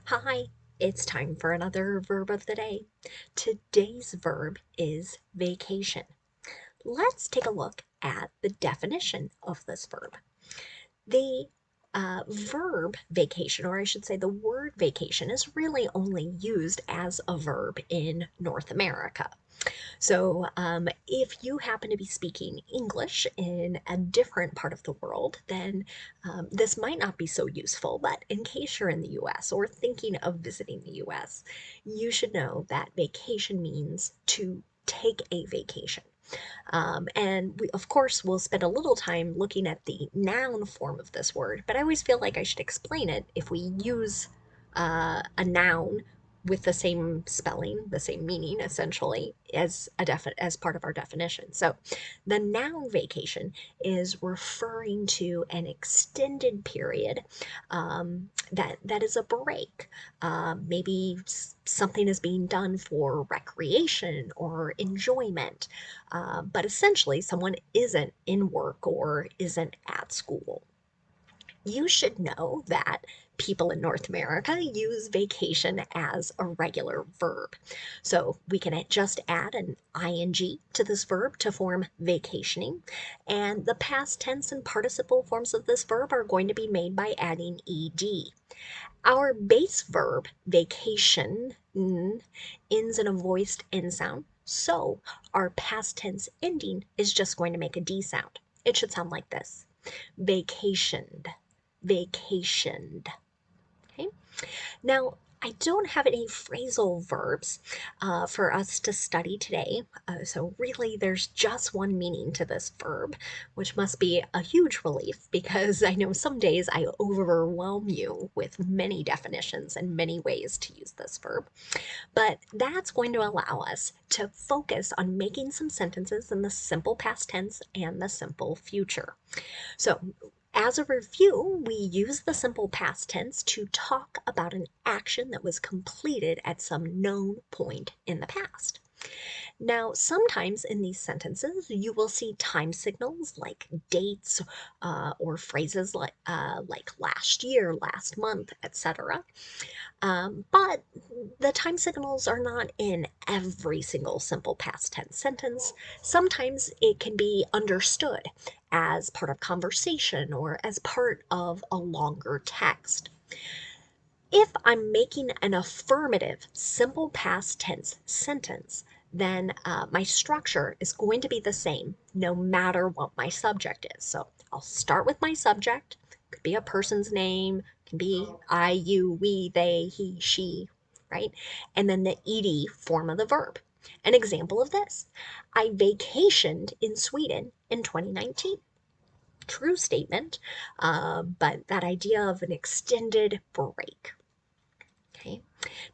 Hi, it's time for another verb of the day. Today's verb is vacation. Let's take a look at the definition of this verb. The verb vacation, or I should say the word vacation, is really only used as a verb in North America. So, if you happen to be speaking English in a different part of the world, then this might not be so useful. But in case you're in the US or thinking of visiting the US, you should know that vacation means to take a vacation. And we, of course, will spend a little time looking at the noun form of this word, but I always feel like I should explain it if we use a noun with the same spelling, the same meaning, essentially, as part of our definition. So, the noun vacation is referring to an extended period that is a break. Maybe something is being done for recreation or enjoyment, but essentially, someone isn't in work or isn't at school. You should know that people in North America use vacation as a regular verb. So we can just add an ing to this verb to form vacationing. And the past tense and participle forms of this verb are going to be made by adding ed. Our base verb, vacation, ends in a voiced N sound. So our past tense ending is just going to make a D sound. It should sound like this: vacationed, vacationed. Okay. Now, I don't have any phrasal verbs for us to study today, so really there's just one meaning to this verb, which must be a huge relief because I know some days I overwhelm you with many definitions and many ways to use this verb. But that's going to allow us to focus on making some sentences in the simple past tense and the simple future. So, as a review, we use the simple past tense to talk about an action that was completed at some known point in the past. Now, sometimes in these sentences, you will see time signals like dates or phrases like last year, last month, etc. But the time signals are not in every single simple past tense sentence. Sometimes it can be understood as part of conversation or as part of a longer text. If I'm making an affirmative simple past tense sentence, then my structure is going to be the same no matter what my subject is. So I'll start with my subject. Could be a person's name, can be I, you, we, they, he, she, right? And then the ed form of the verb. An example of this: I vacationed in Sweden in 2019. True statement, but that idea of an extended break. Okay.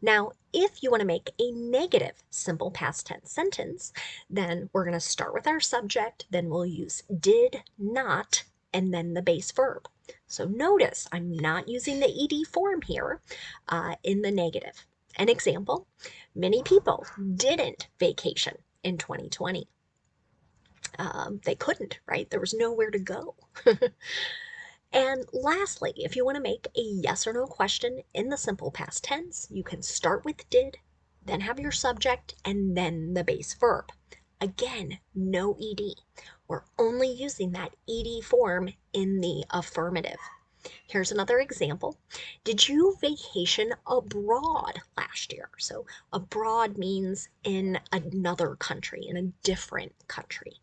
Now, if you want to make a negative simple past tense sentence, then we're going to start with our subject, then we'll use did not, and then the base verb. So notice I'm not using the ed form here in the negative. An example: many people didn't vacation in 2020. They couldn't, right? There was nowhere to go. And lastly, if you want to make a yes or no question in the simple past tense, you can start with did, then have your subject, and then the base verb. Again, no ed. We're only using that ed form in the affirmative. Here's another example. Did you vacation abroad last year? So abroad means in another country, in a different country.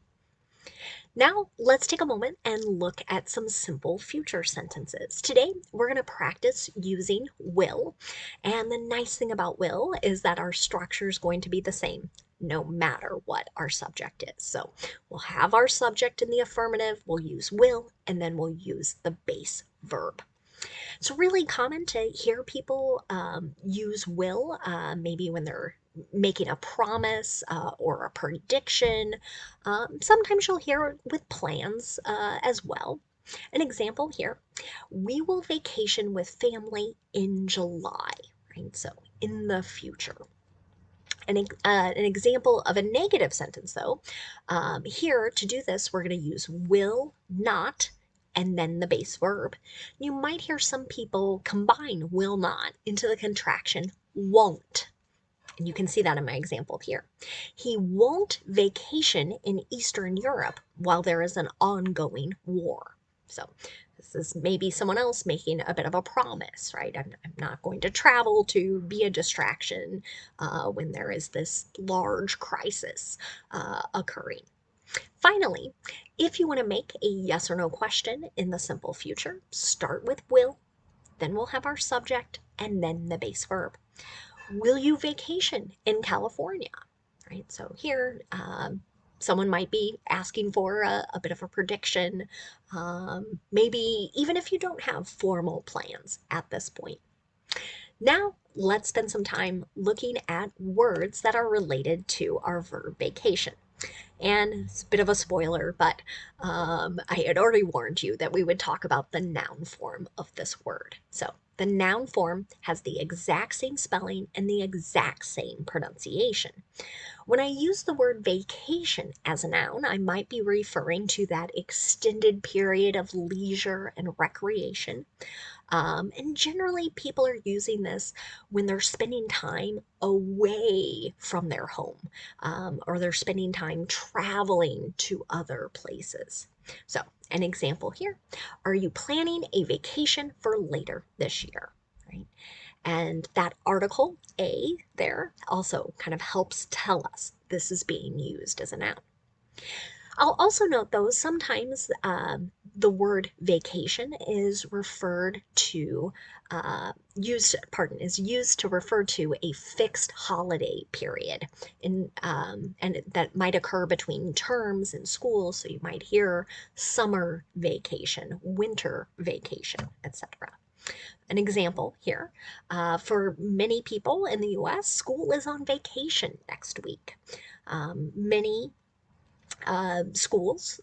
Now, let's take a moment and look at some simple future sentences. Today, we're going to practice using will. And the nice thing about will is that our structure is going to be the same no matter what our subject is. So we'll have our subject in the affirmative, we'll use will, and then we'll use the base verb. It's really common to hear people use will, maybe when they're making a promise or a prediction. Sometimes you'll hear it with plans as well. An example here: we will vacation with family in July, right? So in the future. An example of a negative sentence, though, here to do this, we're going to use will not and then the base verb. You might hear some people combine will not into the contraction won't. And you can see that in my example here. He won't vacation in Eastern Europe while there is an ongoing war. So this is maybe someone else making a bit of a promise, right? I'm not going to travel to be a distraction when there is this large crisis occurring. Finally, if you want to make a yes or no question in the simple future, start with will, then we'll have our subject, and then the base verb. Will you vacation in California? Right. So here, someone might be asking for a bit of a prediction, maybe even if you don't have formal plans at this point. Now, let's spend some time looking at words that are related to our verb vacation. And it's a bit of a spoiler, but I had already warned you that we would talk about the noun form of this word. So the noun form has the exact same spelling and the exact same pronunciation. When I use the word vacation as a noun, I might be referring to that extended period of leisure and recreation. And generally, people are using this when they're spending time away from their home, or they're spending time traveling to other places. So, an example here, are you planning a vacation for later this year? Right? And that article A there also kind of helps tell us this is being used as a noun. I'll also note though, sometimes the word vacation is referred to, is used to refer to a fixed holiday period, and that might occur between terms in school. So you might hear summer vacation, winter vacation, etc. An example here, for many people in the US, school is on vacation next week. Many schools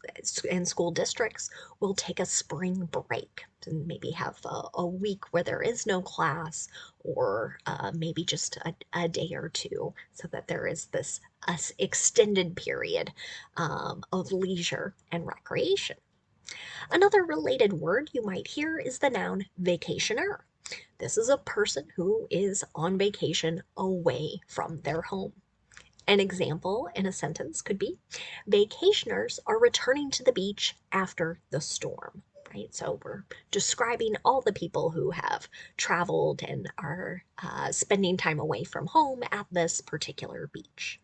and school districts will take a spring break and maybe have a week where there is no class, or maybe just a day or two, so that there is this extended period of leisure and recreation. Another related word you might hear is the noun vacationer. This is a person who is on vacation away from their home. An example in a sentence could be, vacationers are returning to the beach after the storm, right? So we're describing all the people who have traveled and are spending time away from home at this particular beach.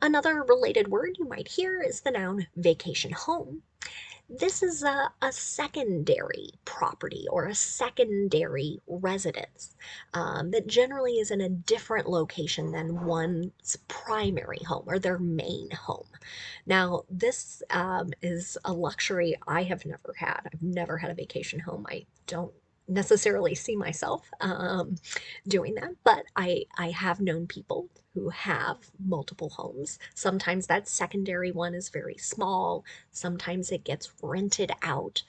Another related word you might hear is the noun vacation home. This is a secondary property or a secondary residence that generally is in a different location than one's primary home or their main home. Now, this is a luxury I have never had. I've never had a vacation home. I don't necessarily see myself doing that, but I have known people who have multiple homes. Sometimes that secondary one is very small. Sometimes it gets rented out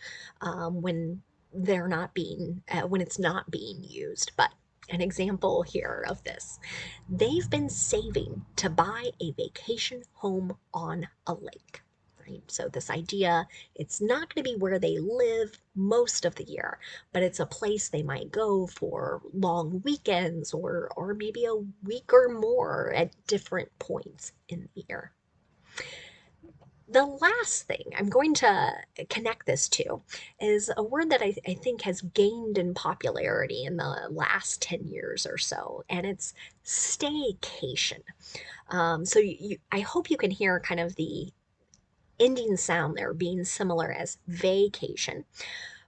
when when it's not being used. But an example here of this, they've been saving to buy a vacation home on a lake. Right? So this idea, it's not going to be where they live most of the year, but it's a place they might go for long weekends, or maybe a week or more at different points in the year. The last thing I'm going to connect this to is a word that I think has gained in popularity in the last 10 years or so, and it's staycation. I hope you can hear kind of the ending sound there being similar as vacation.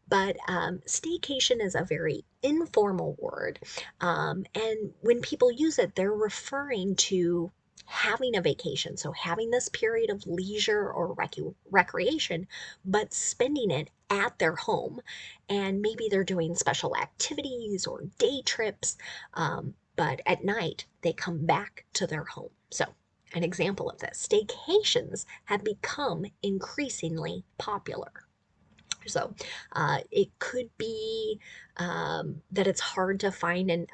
But staycation is a very informal word. And when people use it, they're referring to having a vacation. So having this period of leisure or recreation, but spending it at their home. And maybe they're doing special activities or day trips. But at night, they come back to their home. So an example of this, staycations have become increasingly popular. So it could be that it's hard to find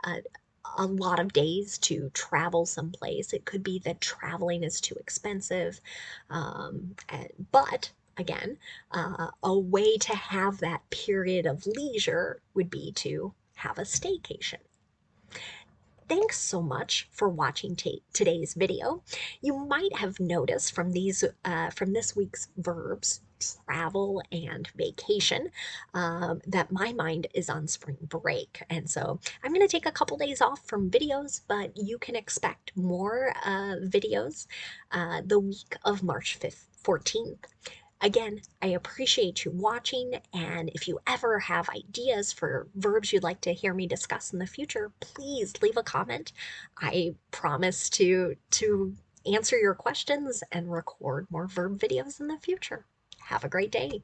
a lot of days to travel someplace. It could be that traveling is too expensive. But Again, a way to have that period of leisure would be to have a staycation. Thanks so much for watching today's video. You might have noticed from this week's verbs, travel and vacation, that my mind is on spring break. And so I'm going to take a couple days off from videos, but you can expect more videos the week of March 5th, 14th. Again, I appreciate you watching, and if you ever have ideas for verbs you'd like to hear me discuss in the future, please leave a comment. I promise to answer your questions and record more verb videos in the future. Have a great day.